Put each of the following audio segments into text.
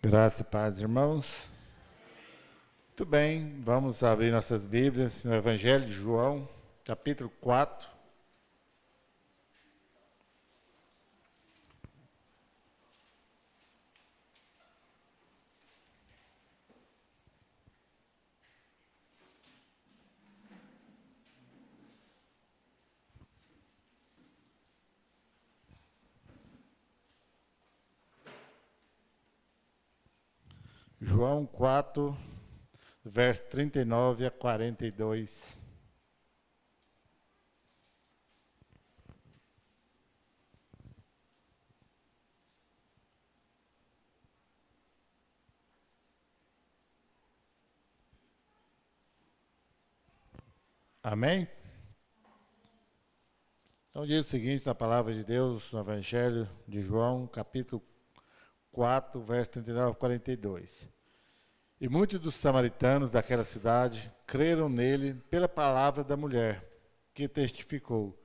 Graça e paz, irmãos. Muito bem, vamos abrir nossas Bíblias no Evangelho de João, capítulo 4. João 4, verso 39 a 42. Amém? Então diz o seguinte na palavra de Deus, no Evangelho de João, capítulo 4, verso 39 a 42. E muitos dos samaritanos daquela cidade creram nele pela palavra da mulher, que testificou: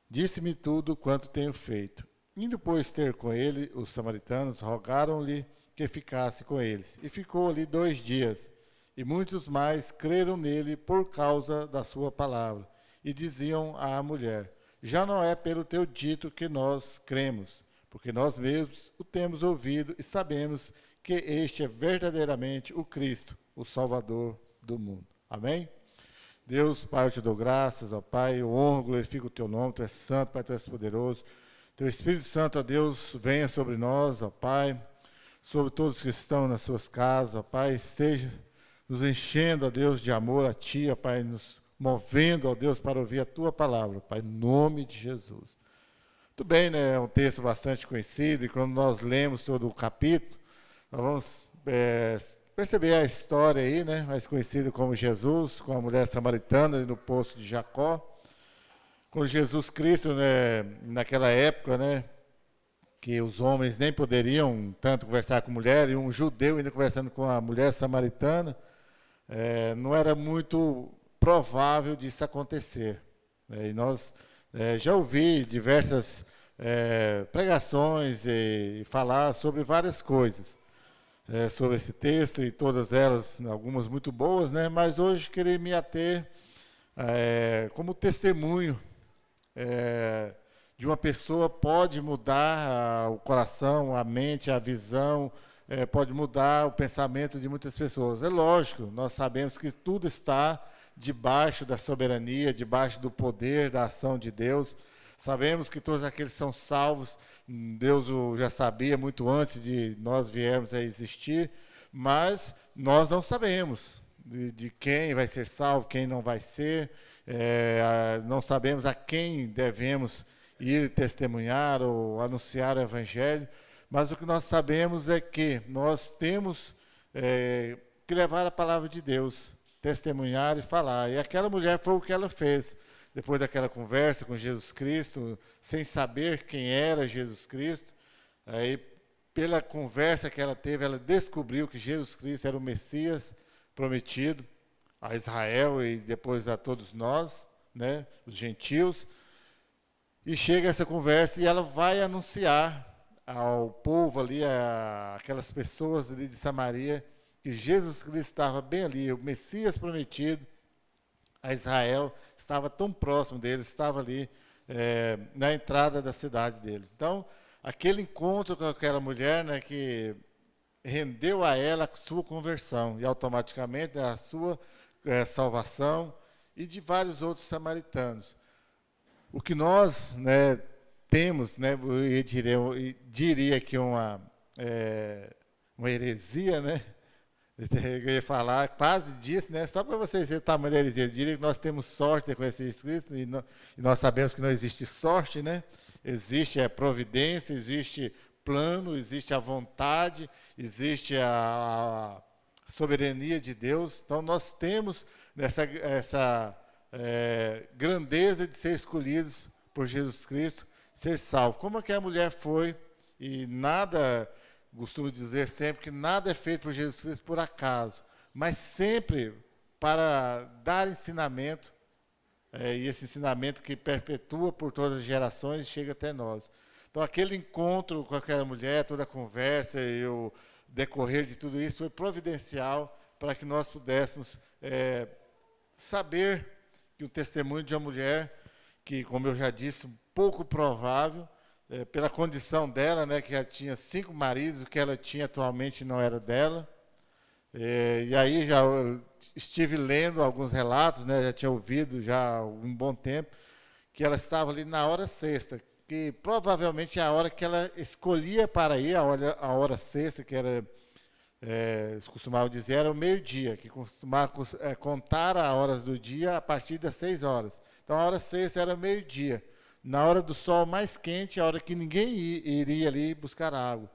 disse-me tudo quanto tenho feito. Indo, pois, ter com ele, os samaritanos rogaram-lhe que ficasse com eles. E ficou ali 2 dias. E muitos mais creram nele por causa da sua palavra. E diziam à mulher: já não é pelo teu dito que nós cremos, porque nós mesmos o temos ouvido e sabemos que este é verdadeiramente o Cristo, o Salvador do mundo. Amém? Deus, Pai, eu te dou graças, ó Pai, eu honro, glorifico o teu nome, tu és santo, Pai, tu és poderoso. Teu Espírito Santo, ó Deus, venha sobre nós, ó Pai, sobre todos que estão nas suas casas, ó Pai, esteja nos enchendo, ó Deus, de amor a Ti, ó Pai, nos movendo, ó Deus, para ouvir a Tua palavra, ó Pai, em nome de Jesus. Muito bem, né, é um texto bastante conhecido, e quando nós lemos todo o capítulo, nós vamos perceber a história aí, né, mais conhecida como Jesus, com a mulher samaritana ali no poço de Jacó. Quando Jesus Cristo, né, naquela época, né, que os homens nem poderiam tanto conversar com mulher, e um judeu ainda conversando com a mulher samaritana, não era muito provável disso acontecer. E nós já ouvi diversas pregações e falar sobre várias coisas. Sobre esse texto, e todas elas, algumas muito boas, né? Mas hoje queria me ater como testemunho de uma pessoa pode mudar o coração, a mente, a visão, pode mudar o pensamento de muitas pessoas. É lógico, nós sabemos que tudo está debaixo da soberania, debaixo do poder, da ação de Deus. Sabemos que todos aqueles são salvos, Deus o já sabia muito antes de nós viermos a existir, mas nós não sabemos de quem vai ser salvo, quem não vai ser, não sabemos a quem devemos ir testemunhar ou anunciar o Evangelho, mas o que nós sabemos é que nós temos que levar a palavra de Deus, testemunhar e falar, e aquela mulher foi o que ela fez. Depois daquela conversa com Jesus Cristo, sem saber quem era Jesus Cristo, aí, pela conversa que ela teve, ela descobriu que Jesus Cristo era o Messias prometido a Israel e depois a todos nós, né, os gentios. E chega essa conversa e ela vai anunciar ao povo ali, aquelas pessoas ali de Samaria, que Jesus Cristo estava bem ali, o Messias prometido a Israel, estava tão próximo deles, estava ali na entrada da cidade deles. Então, aquele encontro com aquela mulher, né, que rendeu a ela a sua conversão e automaticamente a sua salvação, e de vários outros samaritanos. O que nós, né, temos, né, eu diria que uma heresia, né? Eu ia falar quase disso, né? Só para vocês verem o tamanho da heresia. Eu diria que nós temos sorte de conhecer Jesus Cristo, e nós sabemos que não existe sorte, né? Existe a providência, existe plano, existe a vontade, existe a soberania de Deus. Então nós temos essa grandeza de ser escolhidos por Jesus Cristo, ser salvo. Como é que a mulher foi e nada... Costumo dizer sempre que nada é feito por Jesus Cristo por acaso, mas sempre para dar ensinamento, e esse ensinamento que perpetua por todas as gerações e chega até nós. Então, aquele encontro com aquela mulher, toda a conversa, decorrer de tudo isso foi providencial para que nós pudéssemos saber que o testemunho de uma mulher que, como eu já disse, pouco provável, pela condição dela, né, que já tinha 5 maridos, o que ela tinha atualmente não era dela. E aí já estive lendo alguns relatos, né, já tinha ouvido já há um bom tempo, que ela estava ali na hora sexta, que provavelmente é a hora que ela escolhia para ir, a hora sexta, que era, eles costumavam dizer, era o meio-dia, que costumava contar as horas do dia a partir das 6 horas. Então a hora sexta era meio-dia, na hora do sol mais quente, a hora que ninguém iria ali buscar água.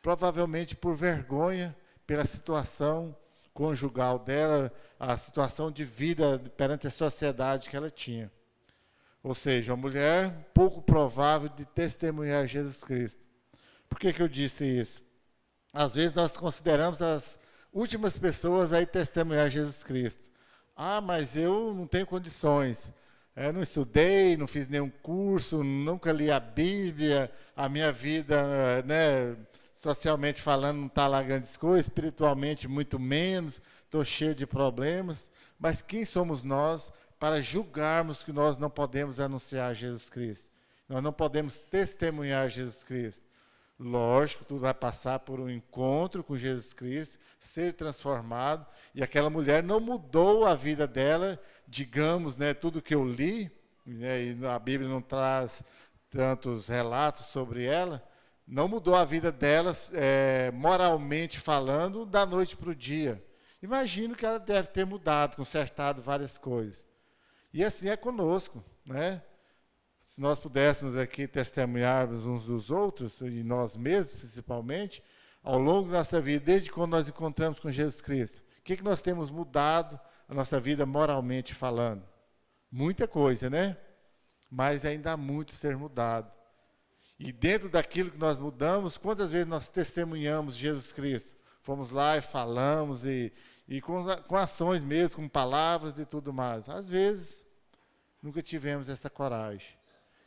Provavelmente por vergonha, pela situação conjugal dela, a situação de vida perante a sociedade que ela tinha. Ou seja, uma mulher pouco provável de testemunhar Jesus Cristo. Por que eu disse isso? Às vezes nós consideramos as últimas pessoas a testemunhar Jesus Cristo. Ah, mas eu não tenho condições. Eu não estudei, não fiz nenhum curso, nunca li a Bíblia, a minha vida, né, socialmente falando, não está lá grandes coisas, espiritualmente muito menos, estou cheio de problemas. Mas quem somos nós para julgarmos que nós não podemos anunciar Jesus Cristo? Nós não podemos testemunhar Jesus Cristo. Lógico, tudo vai passar por um encontro com Jesus Cristo, ser transformado, e aquela mulher não mudou a vida dela, digamos, né, tudo que eu li, né, e a Bíblia não traz tantos relatos sobre ela, não mudou a vida dela, moralmente falando, da noite para o dia. Imagino que ela deve ter mudado, consertado várias coisas. E assim é conosco, né? Se nós pudéssemos aqui testemunharmos uns dos outros, e nós mesmos principalmente, ao longo da nossa vida, desde quando nós encontramos com Jesus Cristo, o que nós temos mudado a nossa vida moralmente falando? Muita coisa, né? Mas ainda há muito a ser mudado. E dentro daquilo que nós mudamos, quantas vezes nós testemunhamos Jesus Cristo? Fomos lá e falamos, e com ações mesmo, com palavras e tudo mais. Às vezes, nunca tivemos essa coragem.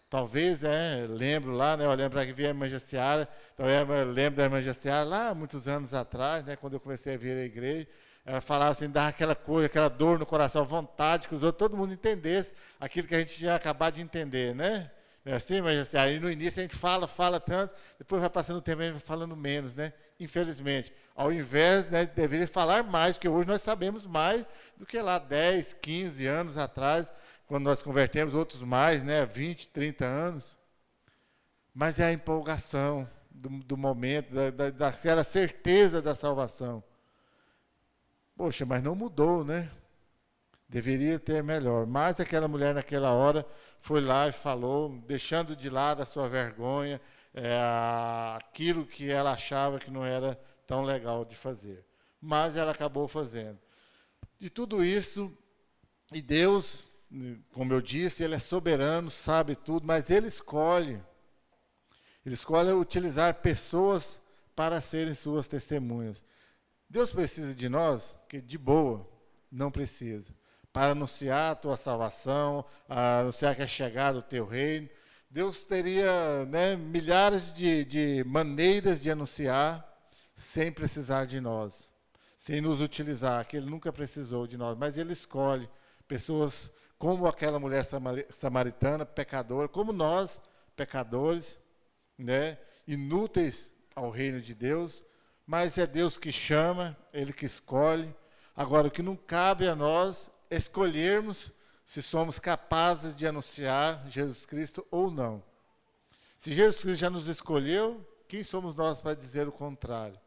Talvez, lembro lá, né, eu lembro que vi a irmã Jaciara, então eu lembro da irmã Jaciara lá, muitos anos atrás, né, quando eu comecei a vir à igreja, ela falava assim, dava aquela coisa, aquela dor no coração, vontade que os outros, todo mundo entendesse aquilo que a gente tinha acabado de entender, né? É assim, mas assim, aí no início a gente fala tanto, depois vai passando o tempo e a gente vai falando menos, né? Infelizmente. Ao invés, né, de deveria falar mais, porque hoje nós sabemos mais do que lá 10, 15 anos atrás, quando nós convertemos, outros mais, né, 20, 30 anos. Mas é a empolgação do momento, daquela certeza da salvação. Poxa, mas não mudou, né? Deveria ter melhor. Mas aquela mulher naquela hora foi lá e falou, deixando de lado a sua vergonha, aquilo que ela achava que não era tão legal de fazer. Mas ela acabou fazendo. De tudo isso, e Deus, como eu disse, Ele é soberano, sabe tudo, mas Ele escolhe utilizar pessoas para serem suas testemunhas. Deus precisa de nós, que de boa, não precisa. Para anunciar a tua salvação, anunciar que é chegado o teu reino. Deus teria, né, milhares de maneiras de anunciar sem precisar de nós, sem nos utilizar, que Ele nunca precisou de nós, mas Ele escolhe pessoas como aquela mulher samaritana, pecadora, como nós, pecadores, né, inúteis ao reino de Deus, mas é Deus que chama, Ele que escolhe. Agora, o que não cabe a nós escolhermos se somos capazes de anunciar Jesus Cristo ou não. Se Jesus Cristo já nos escolheu, quem somos nós para dizer o contrário?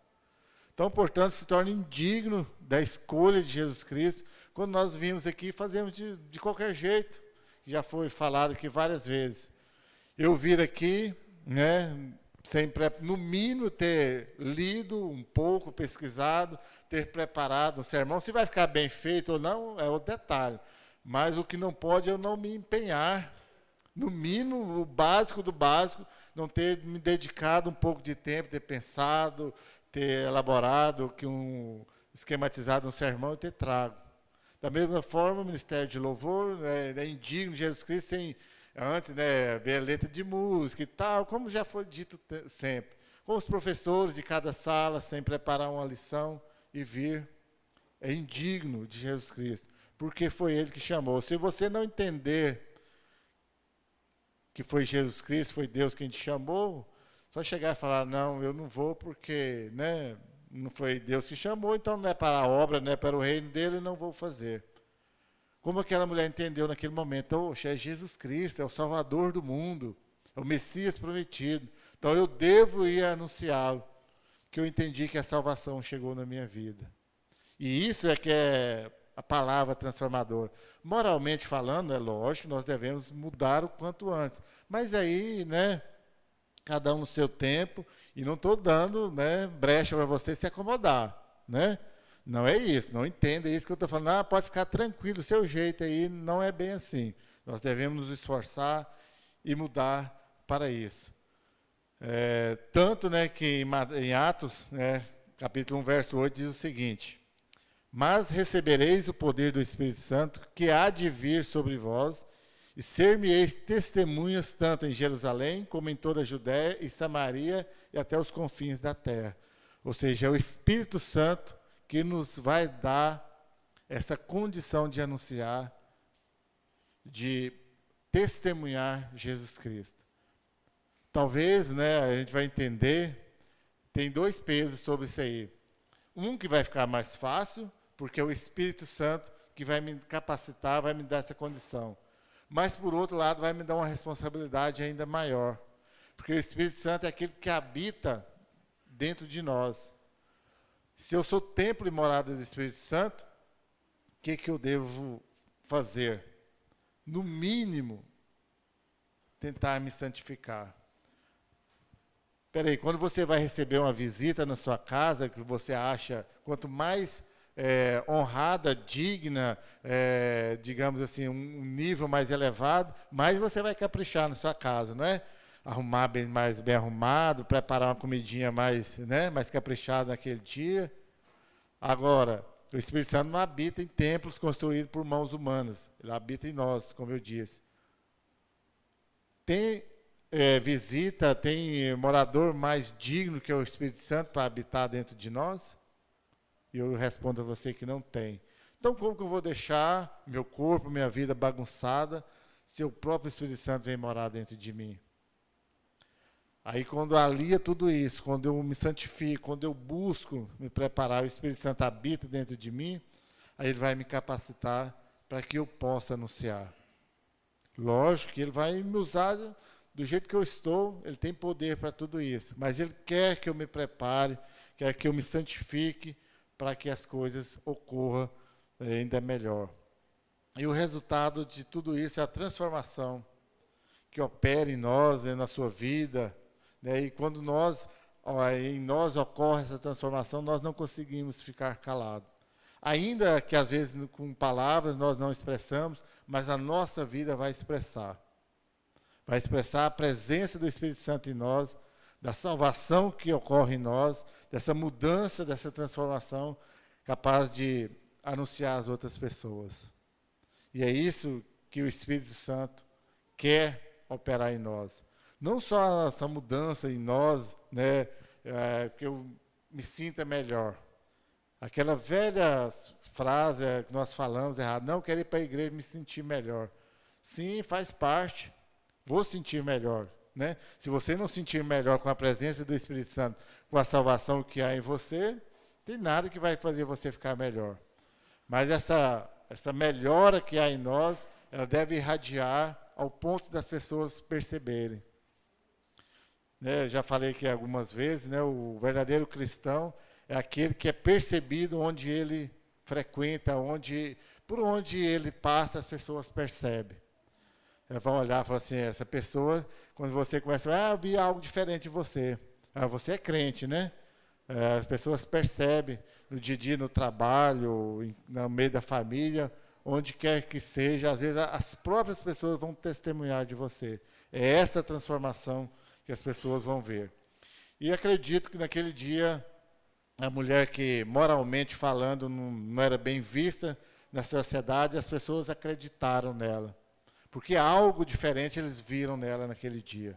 Então, portanto, se torna indigno da escolha de Jesus Cristo quando nós vimos aqui e fazemos de qualquer jeito. Já foi falado aqui várias vezes. Eu vir aqui, né, no mínimo ter lido um pouco, pesquisado, ter preparado um sermão. Se vai ficar bem feito ou não, é outro detalhe. Mas o que não pode é eu não me empenhar. No mínimo, o básico do básico, não ter me dedicado um pouco de tempo, ter pensado, ter elaborado, esquematizado um sermão e ter trago. Da mesma forma, o Ministério de Louvor é indigno de Jesus Cristo sem antes, né, ver a letra de música e tal, como já foi dito sempre. com os professores de cada sala, sem preparar uma lição e vir. É indigno de Jesus Cristo, porque foi Ele que chamou. Se você não entender que foi Jesus Cristo, foi Deus quem te chamou, só chegar e falar, não, eu não vou porque, né, não foi Deus que chamou, então não é para a obra, não é para o reino dele, não vou fazer. Como aquela mulher entendeu naquele momento, oxe, é Jesus Cristo, é o Salvador do mundo, é o Messias prometido, então eu devo ir anunciá-lo, que eu entendi que a salvação chegou na minha vida. E isso é que é a palavra transformadora. Moralmente falando, é lógico, nós devemos mudar o quanto antes. Mas aí, né, cada um no seu tempo, e não estou dando, né, brecha para você se acomodar, né? Não é isso, não entenda isso que eu estou falando. Pode ficar tranquilo, o seu jeito aí não é bem assim. Nós devemos nos esforçar e mudar para isso. Tanto, né, que em Atos, né, capítulo 1, verso 8, diz o seguinte: mas recebereis o poder do Espírito Santo, que há de vir sobre vós, e ser-me-eis testemunhas tanto em Jerusalém, como em toda a Judéia e Samaria, e até os confins da terra. Ou seja, é o Espírito Santo que nos vai dar essa condição de anunciar, de testemunhar Jesus Cristo. Talvez, né, a gente vai entender, tem dois pesos sobre isso aí. Um que vai ficar mais fácil, porque é o Espírito Santo que vai me capacitar, vai me dar essa condição. Mas, por outro lado, vai me dar uma responsabilidade ainda maior. Porque o Espírito Santo é aquele que habita dentro de nós. Se eu sou templo e morada do Espírito Santo, o que eu devo fazer? No mínimo, tentar me santificar. Espera aí, quando você vai receber uma visita na sua casa, que você acha, quanto mais honrada, digna, digamos assim, um nível mais elevado, mais você vai caprichar na sua casa, não é? Arrumar mais bem arrumado, preparar uma comidinha mais, né, mais caprichada naquele dia. Agora, o Espírito Santo não habita em templos construídos por mãos humanas, ele habita em nós, como eu disse. Tem visita, tem morador mais digno que o Espírito Santo para habitar dentro de nós? E eu respondo a você que não tem. Então, como que eu vou deixar meu corpo, minha vida bagunçada, se o próprio Espírito Santo vem morar dentro de mim? Aí, quando alia tudo isso, quando eu me santifico, quando eu busco me preparar, o Espírito Santo habita dentro de mim, aí ele vai me capacitar para que eu possa anunciar. Lógico que ele vai me usar do jeito que eu estou, ele tem poder para tudo isso, mas ele quer que eu me prepare, quer que eu me santifique, para que as coisas ocorram ainda melhor. E o resultado de tudo isso é a transformação que opera em nós, na sua vida, né? E quando em nós ocorre essa transformação, nós não conseguimos ficar calados. Ainda que às vezes com palavras nós não expressamos, mas a nossa vida vai expressar. Vai expressar a presença do Espírito Santo em nós, da salvação que ocorre em nós, dessa mudança, dessa transformação, capaz de anunciar às outras pessoas. E é isso que o Espírito Santo quer operar em nós. Não só essa mudança em nós, né, que eu me sinta melhor. Aquela velha frase que nós falamos errado, não quero ir para a igreja me sentir melhor. Sim, faz parte. Vou sentir melhor. Né? Se você não sentir melhor com a presença do Espírito Santo, com a salvação que há em você, não tem nada que vai fazer você ficar melhor. Mas essa melhora que há em nós, ela deve irradiar ao ponto das pessoas perceberem. Né? Já falei aqui algumas vezes, né? O verdadeiro cristão é aquele que é percebido onde ele frequenta, por onde ele passa, as pessoas percebem. Vão olhar e falar assim, essa pessoa, quando você começa, eu vi algo diferente de você. Você é crente, né? As pessoas percebem no dia a dia, no trabalho, no meio da família, onde quer que seja, às vezes as próprias pessoas vão testemunhar de você. É essa transformação que as pessoas vão ver. E acredito que naquele dia, a mulher que moralmente falando não era bem vista na sociedade, as pessoas acreditaram nela. Porque algo diferente eles viram nela naquele dia.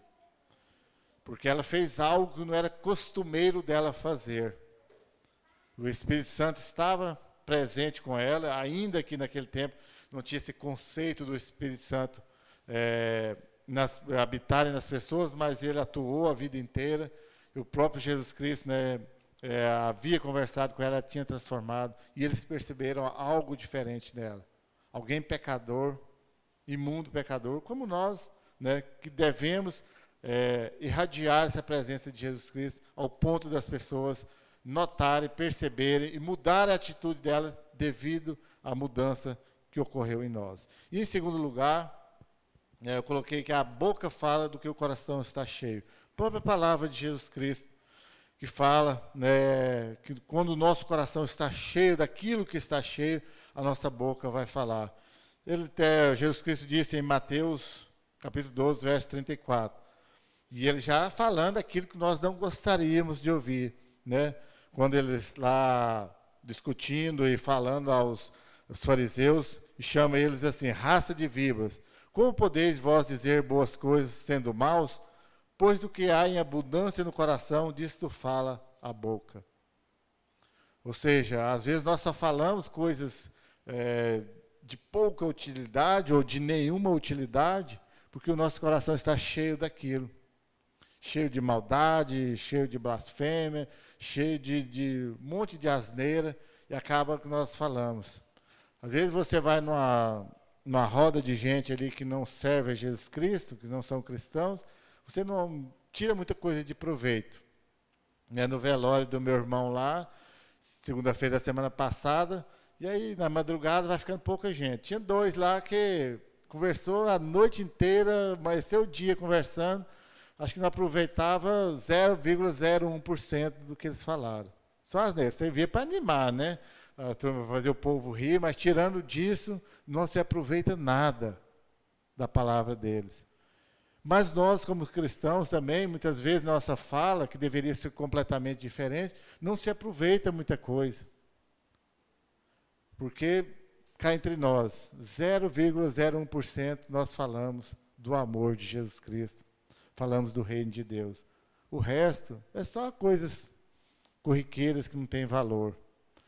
porque ela fez algo que não era costumeiro dela fazer. O Espírito Santo estava presente com ela, ainda que naquele tempo não tinha esse conceito do Espírito Santo habitarem nas pessoas, mas ele atuou a vida inteira. E o próprio Jesus Cristo, né, havia conversado com ela, tinha transformado, e eles perceberam algo diferente nela. Alguém pecador, imundo pecador, como nós, né, que devemos irradiar essa presença de Jesus Cristo ao ponto das pessoas notarem, perceberem e mudar a atitude dela devido à mudança que ocorreu em nós. E em segundo lugar, eu coloquei que a boca fala do que o coração está cheio. A própria palavra de Jesus Cristo, que fala, né, que quando o nosso coração está cheio daquilo que está cheio, a nossa boca vai falar. Jesus Cristo disse em Mateus, capítulo 12, verso 34, e ele já falando aquilo que nós não gostaríamos de ouvir, né? Quando eles lá discutindo e falando aos fariseus, e chama eles assim, raça de víboras, como podeis vós dizer boas coisas sendo maus? Pois do que há em abundância no coração, disto fala a boca. Ou seja, às vezes nós só falamos coisas de pouca utilidade ou de nenhuma utilidade, porque o nosso coração está cheio daquilo. Cheio de maldade, cheio de blasfêmia, cheio de um monte de asneira, e acaba que nós falamos. Às vezes você vai numa roda de gente ali que não serve a Jesus Cristo, que não são cristãos, você não tira muita coisa de proveito. No velório do meu irmão lá, segunda-feira da semana passada, e aí na madrugada vai ficando pouca gente. Tinha 2 lá que conversou a noite inteira, amanheceu o dia conversando, acho que não aproveitava 0,01% do que eles falaram. Só as negras, você via para animar, né? A turma fazer o povo rir, mas tirando disso, não se aproveita nada da palavra deles. Mas nós, como cristãos também, muitas vezes nossa fala, que deveria ser completamente diferente, não se aproveita muita coisa. Porque, cá entre nós, 0,01% nós falamos do amor de Jesus Cristo. Falamos do reino de Deus. O resto é só coisas corriqueiras que não têm valor.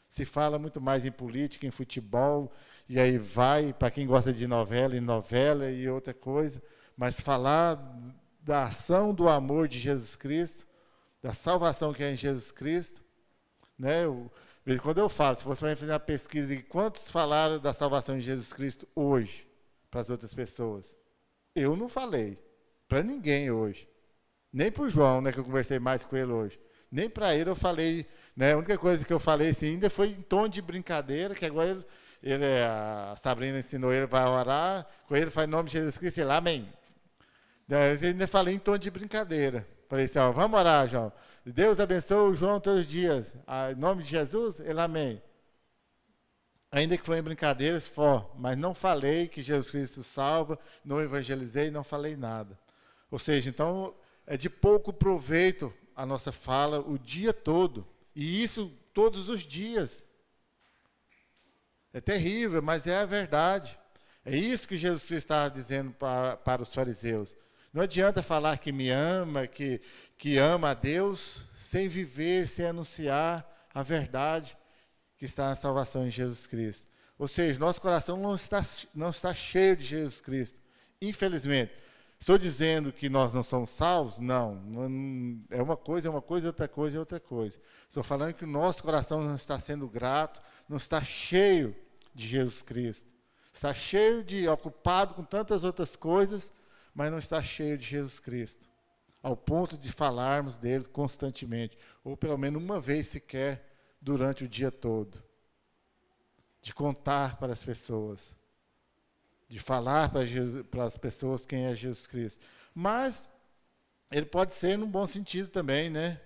Se fala muito mais em política, em futebol, e aí vai, para quem gosta de novela, em novela e outra coisa, mas falar da ação do amor de Jesus Cristo, da salvação que é em Jesus Cristo, né? Quando eu falo, se você vai fazer uma pesquisa de quantos falaram da salvação em Jesus Cristo hoje, para as outras pessoas, eu não falei. Para ninguém hoje. Nem para o João, né, que eu conversei mais com ele hoje. Nem para ele eu falei, né, a única coisa que eu falei assim, ainda foi em tom de brincadeira, que agora a Sabrina ensinou ele para orar, com ele faz em nome de Jesus Cristo, ele, amém. Eu ainda falei em tom de brincadeira. Falei assim, ó, vamos orar, João. Deus abençoe o João todos os dias. Em nome de Jesus, ele, amém. Ainda que foi em brincadeiras, mas não falei que Jesus Cristo salva, não evangelizei, não falei nada. Ou seja, então, é de pouco proveito a nossa fala o dia todo. E isso todos os dias. É terrível, mas é a verdade. É isso que Jesus Cristo estava dizendo para os fariseus. Não adianta falar que me ama, que ama a Deus, sem viver, sem anunciar a verdade que está na salvação em Jesus Cristo. Ou seja, nosso coração não está cheio de Jesus Cristo. Infelizmente. Estou dizendo que nós não somos salvos? Não. É uma coisa, outra coisa é outra coisa. Estou falando que o nosso coração não está sendo grato, não está cheio de Jesus Cristo. Está ocupado com tantas outras coisas, mas não está cheio de Jesus Cristo. Ao ponto de falarmos dele constantemente, ou pelo menos uma vez sequer durante o dia todo. De contar para as pessoas. De falar para as pessoas quem é Jesus Cristo. Mas ele pode ser num bom sentido também, né?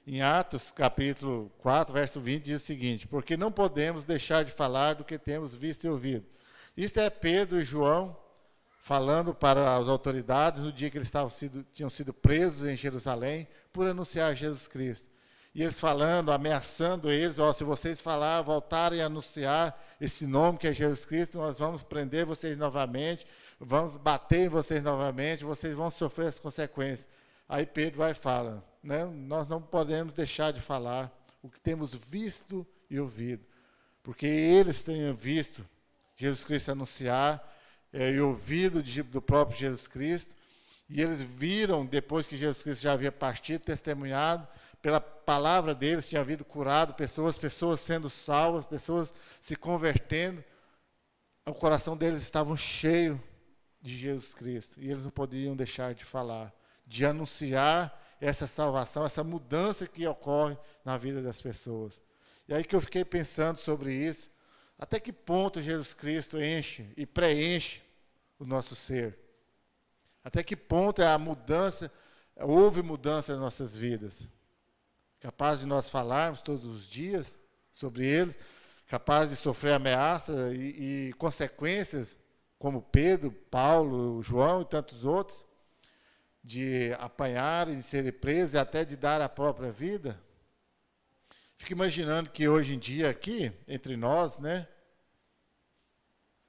Em Atos, capítulo 4, verso 20, diz o seguinte, porque não podemos deixar de falar do que temos visto e ouvido. Isso é Pedro e João falando para as autoridades no dia que eles tinham sido presos em Jerusalém por anunciar Jesus Cristo. E eles falando, ameaçando eles, se vocês voltarem a anunciar esse nome que é Jesus Cristo, nós vamos prender vocês novamente, vamos bater em vocês novamente, vocês vão sofrer as consequências. Aí Pedro vai e fala, né? Nós não podemos deixar de falar o que temos visto e ouvido, porque eles têm visto Jesus Cristo anunciar e ouvido do próprio Jesus Cristo, e eles viram, depois que Jesus Cristo já havia partido, testemunhado, pela palavra deles, tinha havido curado pessoas sendo salvas, pessoas se convertendo, o coração deles estava cheio de Jesus Cristo, e eles não podiam deixar de falar, de anunciar essa salvação, essa mudança que ocorre na vida das pessoas. E aí que eu fiquei pensando sobre isso, até que ponto Jesus Cristo enche e preenche o nosso ser? Até que ponto é a mudança, houve mudança nas nossas vidas? Capaz de nós falarmos todos os dias sobre eles, capaz de sofrer ameaças e consequências, como Pedro, Paulo, João e tantos outros, de apanhar, de serem presos e até de dar a própria vida? Fico imaginando que hoje em dia aqui, entre nós, né,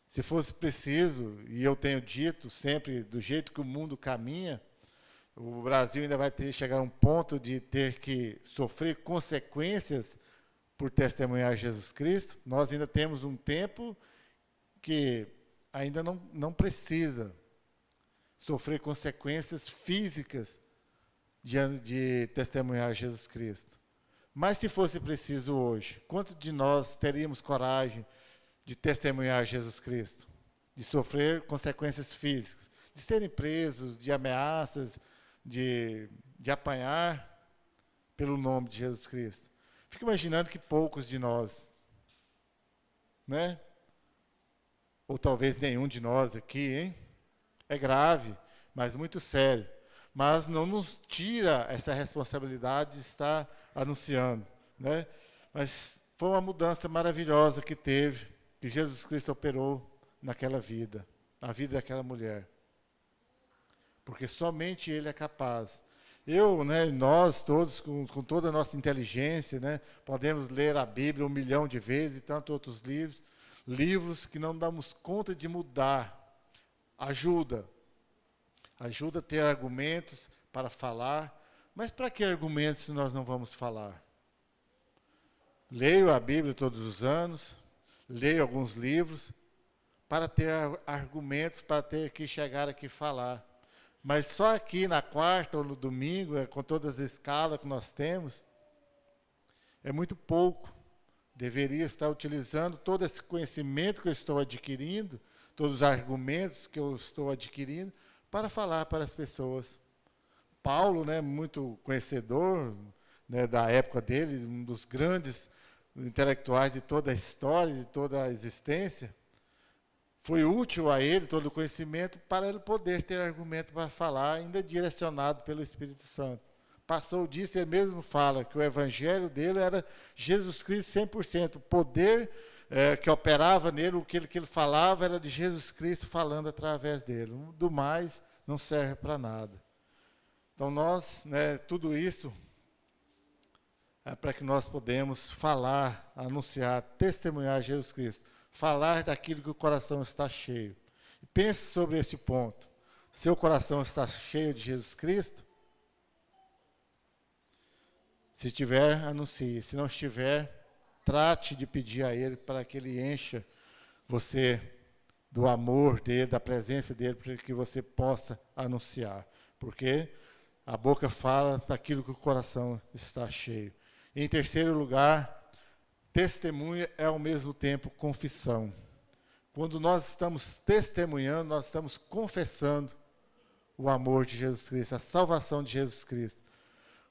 se fosse preciso, e eu tenho dito sempre, do jeito que o mundo caminha, o Brasil ainda vai chegar a um ponto de ter que sofrer consequências por testemunhar Jesus Cristo. Nós ainda temos um tempo que ainda não precisa sofrer consequências físicas de testemunhar Jesus Cristo. Mas se fosse preciso hoje, quantos de nós teríamos coragem de testemunhar Jesus Cristo? De sofrer consequências físicas, de serem presos, de ameaças, de apanhar pelo nome de Jesus Cristo. Fico imaginando que poucos de nós, né? Ou talvez nenhum de nós aqui, hein? É grave, mas muito sério. Mas não nos tira essa responsabilidade de estar anunciando, né? Mas foi uma mudança maravilhosa que teve, que Jesus Cristo operou naquela vida, na vida daquela mulher. Porque somente Ele é capaz. Eu, né, nós todos, com toda a nossa inteligência, né, podemos ler a Bíblia 1 milhão de vezes e tantos outros livros que não damos conta de mudar. Ajuda a ter argumentos para falar, mas para que argumentos se nós não vamos falar? Leio a Bíblia todos os anos, leio alguns livros, para ter argumentos, para ter que chegar aqui e falar. Mas só aqui na quarta ou no domingo, com todas as escalas que nós temos, é muito pouco. Deveria estar utilizando todo esse conhecimento que eu estou adquirindo, todos os argumentos que eu estou adquirindo, para falar para as pessoas. Paulo, né, muito conhecedor, né, da época dele, um dos grandes intelectuais de toda a história, de toda a existência, foi útil a ele todo o conhecimento para ele poder ter argumento para falar, ainda direcionado pelo Espírito Santo. Passou disso, ele mesmo fala que o evangelho dele era Jesus Cristo 100%. O poder que operava nele, o que ele falava era de Jesus Cristo falando através dele. Do mais, não serve para nada. Então nós, né, tudo isso é para que nós podemos falar, anunciar, testemunhar Jesus Cristo. Falar daquilo que o coração está cheio. E pense sobre esse ponto. Seu coração está cheio de Jesus Cristo? Se tiver, anuncie. Se não estiver, trate de pedir a Ele para que Ele encha você do amor dEle, da presença dEle, para que você possa anunciar. Porque a boca fala daquilo que o coração está cheio. E, em terceiro lugar, testemunha é ao mesmo tempo confissão. Quando nós estamos testemunhando, nós estamos confessando o amor de Jesus Cristo, a salvação de Jesus Cristo.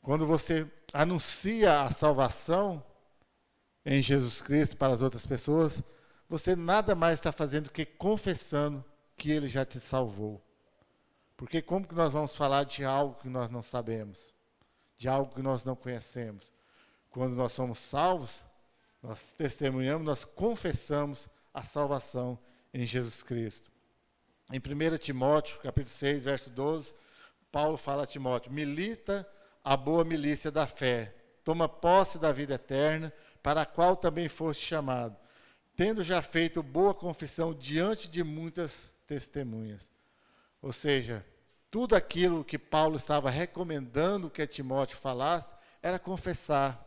Quando você anuncia a salvação em Jesus Cristo para as outras pessoas, você nada mais está fazendo do que confessando que Ele já te salvou. Porque como que nós vamos falar de algo que nós não sabemos? De algo que nós não conhecemos? Quando nós somos salvos, nós testemunhamos, nós confessamos a salvação em Jesus Cristo. Em 1 Timóteo, capítulo 6, verso 12, Paulo fala a Timóteo: milita a boa milícia da fé, toma posse da vida eterna, para a qual também foste chamado, tendo já feito boa confissão diante de muitas testemunhas. Ou seja, tudo aquilo que Paulo estava recomendando que Timóteo falasse era confessar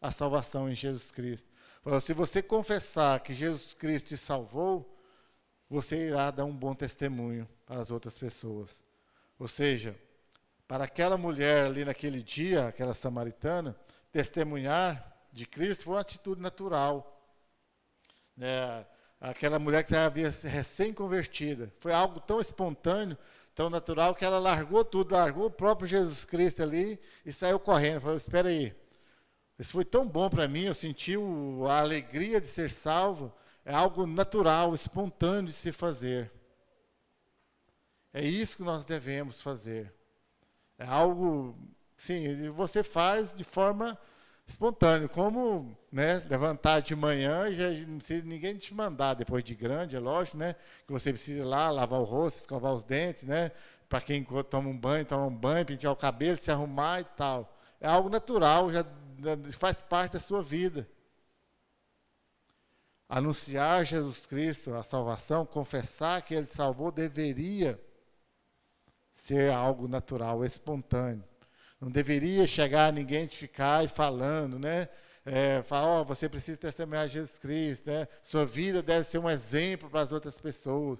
a salvação em Jesus Cristo. Se você confessar que Jesus Cristo te salvou, você irá dar um bom testemunho para as outras pessoas. Ou seja, para aquela mulher ali naquele dia, aquela samaritana, testemunhar de Cristo foi uma atitude natural. Aquela mulher que havia recém-convertida. Foi algo tão espontâneo, tão natural, que ela largou tudo, largou o próprio Jesus Cristo ali e saiu correndo. Falou, espera aí, isso foi tão bom para mim, eu senti a alegria de ser salvo. É algo natural, espontâneo de se fazer. É isso que nós devemos fazer. É algo, sim, você faz de forma espontânea, como levantar de manhã e já não precisa ninguém te mandar, depois de grande, é lógico, que você precisa ir lá, lavar o rosto, escovar os dentes, para quem toma um banho, pentear o cabelo, se arrumar e tal. É algo natural, já faz parte da sua vida. Anunciar Jesus Cristo, a salvação, confessar que Ele salvou, deveria ser algo natural, espontâneo. Não deveria chegar ninguém te ficar falando, falar, você precisa testemunhar Jesus Cristo, sua vida deve ser um exemplo para as outras pessoas.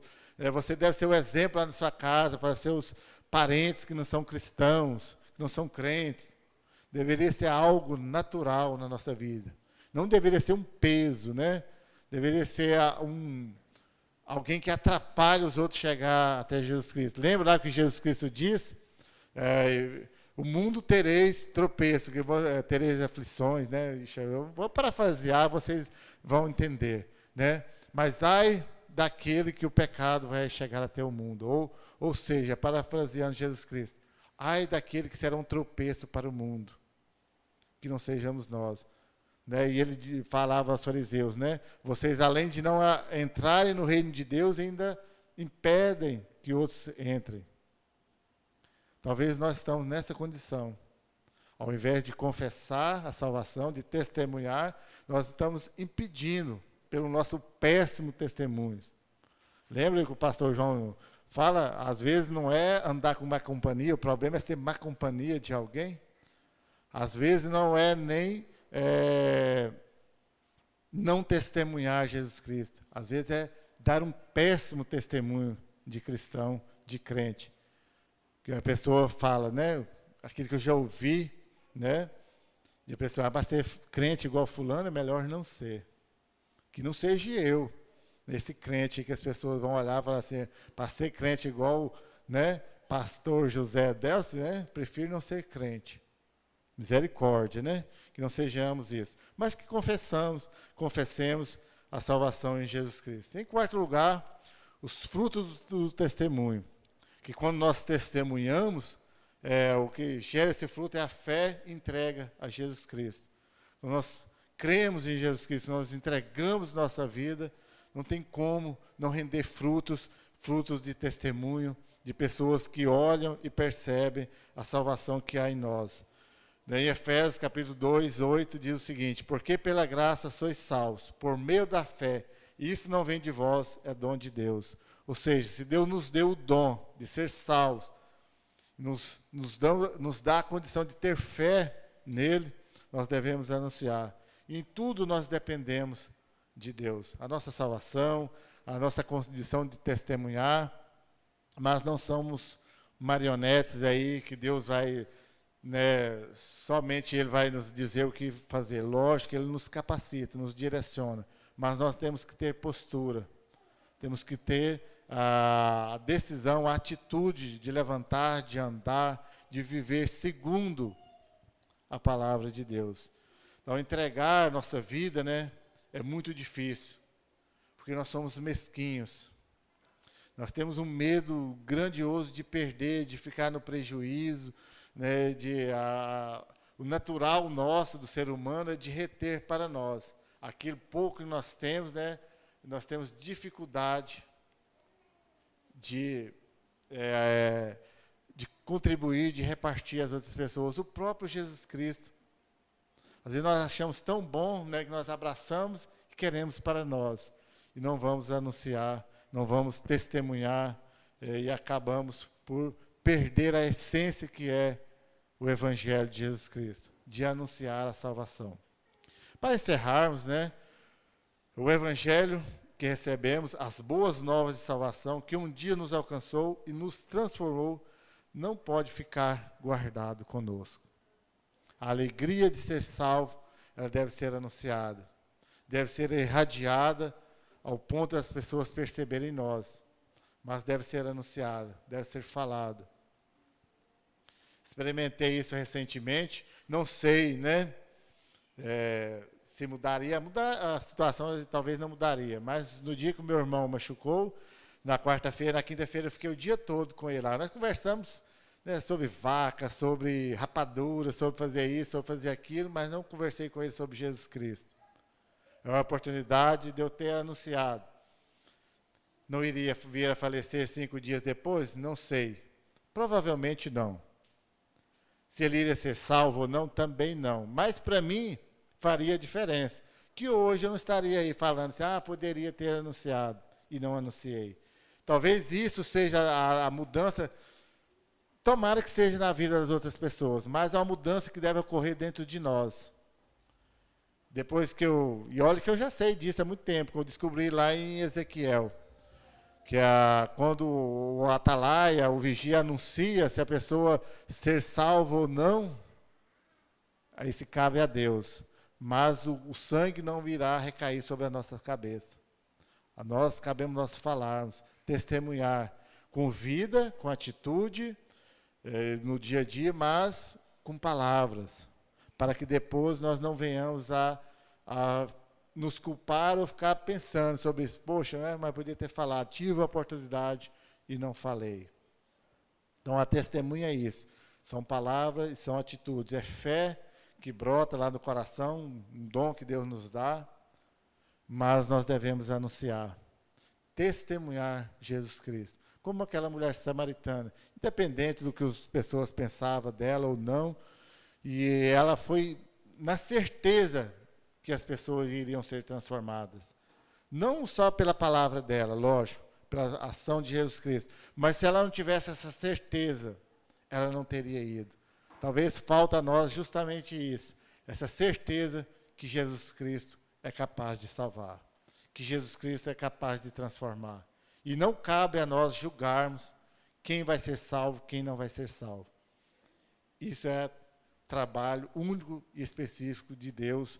Você deve ser um exemplo lá na sua casa, para seus parentes que não são cristãos, que não são crentes. Deveria ser algo natural na nossa vida. Não deveria ser um peso, Deveria ser alguém que atrapalhe os outros chegar até Jesus Cristo. Lembra lá que Jesus Cristo diz? O mundo tereis tropeço, tereis aflições, Eu vou parafrasear, vocês vão entender, Mas ai daquele que o pecado vai chegar até o mundo. Ou seja, parafraseando Jesus Cristo, ai daquele que será um tropeço para o mundo, que não sejamos nós. E ele falava aos fariseus, vocês além de não entrarem no reino de Deus, ainda impedem que outros entrem. Talvez nós estamos nessa condição. Ao invés de confessar a salvação, de testemunhar, nós estamos impedindo pelo nosso péssimo testemunho. Lembra que o pastor João fala, às vezes não é andar com má companhia, o problema é ser má companhia de alguém. Às vezes não é nem não testemunhar Jesus Cristo. Às vezes é dar um péssimo testemunho de cristão, de crente. Que a pessoa fala, aquilo que eu já ouvi, de a pessoa, para ser crente igual fulano, é melhor não ser. Que não seja eu, esse crente que as pessoas vão olhar e falar assim, para ser crente igual, pastor José Delcio, prefiro não ser crente. Misericórdia, Que não sejamos isso. Mas que confessemos a salvação em Jesus Cristo. Em quarto lugar, os frutos do testemunho. Que quando nós testemunhamos, o que gera esse fruto é a fé e entrega a Jesus Cristo. Quando nós cremos em Jesus Cristo, nós entregamos nossa vida, não tem como não render frutos de testemunho, de pessoas que olham e percebem a salvação que há em nós. Em Efésios capítulo 2, 8, diz o seguinte, porque pela graça sois salvos, por meio da fé, e isso não vem de vós, é dom de Deus. Ou seja, se Deus nos deu o dom de ser salvos, nos dá a condição de ter fé nele, nós devemos anunciar. E em tudo nós dependemos de Deus. A nossa salvação, a nossa condição de testemunhar, mas não somos marionetes aí que Deus vai... somente Ele vai nos dizer o que fazer. Lógico que Ele nos capacita, nos direciona, mas nós temos que ter postura, temos que ter a decisão, a atitude de levantar, de andar, de viver segundo a palavra de Deus. Então, entregar nossa vida, é muito difícil, porque nós somos mesquinhos. Nós temos um medo grandioso de perder, de ficar no prejuízo, o natural nosso do ser humano é de reter para nós. Aquilo pouco que nós temos, nós temos dificuldade de contribuir, de repartir às outras pessoas. O próprio Jesus Cristo. Às vezes nós achamos tão bom, que nós abraçamos e queremos para nós. E não vamos anunciar não vamos testemunhar e acabamos por perder a essência que é o Evangelho de Jesus Cristo, de anunciar a salvação. Para encerrarmos, né, o Evangelho que recebemos, as boas novas de salvação, que um dia nos alcançou e nos transformou, não pode ficar guardado conosco. A alegria de ser salvo, ela deve ser anunciada, deve ser irradiada ao ponto das pessoas perceberem em nós, mas deve ser anunciada, deve ser falada. Experimentei isso recentemente, não sei, né, se mudaria, a situação talvez não mudaria, mas no dia que o meu irmão machucou, na quarta-feira, na quinta-feira eu fiquei o dia todo com ele lá. Nós conversamos, né, sobre vaca, sobre rapadura, sobre fazer isso, sobre fazer aquilo, mas não conversei com ele sobre Jesus Cristo. É uma oportunidade de eu ter anunciado. Não iria vir a falecer 5 dias depois? Não sei. Provavelmente não. Se ele iria ser salvo ou não, também não. Mas para mim, faria diferença. Que hoje eu não estaria aí falando assim, poderia ter anunciado e não anunciei. Talvez isso seja a mudança, tomara que seja na vida das outras pessoas, mas é uma mudança que deve ocorrer dentro de nós. Depois que e olha que eu já sei disso há muito tempo, que eu descobri lá em Ezequiel, que quando o atalaia, o vigia anuncia se a pessoa ser salva ou não, aí se cabe a Deus. Mas o sangue não virá recair sobre a nossa cabeça. A nós cabemos nós falarmos, testemunhar com vida, com atitude, no dia a dia, mas com palavras, para que depois nós não venhamos a nos culpar ou ficar pensando sobre isso. Poxa, né, mas podia ter falado, tive a oportunidade e não falei. Então a testemunha é isso, são palavras e são atitudes, é fé que brota lá no coração, um dom que Deus nos dá, mas nós devemos anunciar, testemunhar Jesus Cristo, como aquela mulher samaritana, independente do que as pessoas pensavam dela ou não, e ela foi na certeza que as pessoas iriam ser transformadas, não só pela palavra dela, lógico, pela ação de Jesus Cristo, mas se ela não tivesse essa certeza, ela não teria ido. Talvez falta a nós justamente isso, essa certeza que Jesus Cristo é capaz de salvar, que Jesus Cristo é capaz de transformar. E não cabe a nós julgarmos quem vai ser salvo, quem não vai ser salvo. Isso é trabalho único e específico de Deus,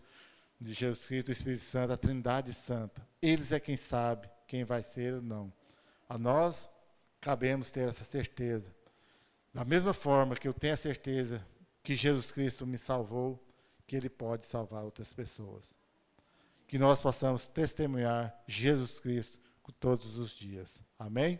de Jesus Cristo, do Espírito Santo, da Trindade Santa. Eles é quem sabe quem vai ser ou não. A nós cabemos ter essa certeza. Da mesma forma que eu tenho a certeza que Jesus Cristo me salvou, que Ele pode salvar outras pessoas. Que nós possamos testemunhar Jesus Cristo todos os dias. Amém?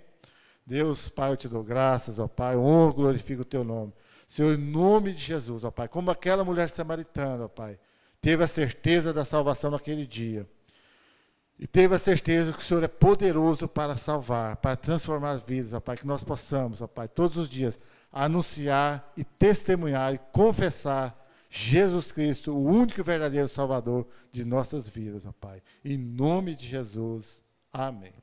Deus, Pai, eu te dou graças, ó Pai, honro, glorifico o teu nome. Senhor, em nome de Jesus, ó Pai, como aquela mulher samaritana, ó Pai, teve a certeza da salvação naquele dia. E teve a certeza que o Senhor é poderoso para salvar, para transformar as vidas, ó Pai, que nós possamos, ó Pai, todos os dias, anunciar e testemunhar e confessar Jesus Cristo, o único e verdadeiro Salvador de nossas vidas, ó Pai. Em nome de Jesus. Amém.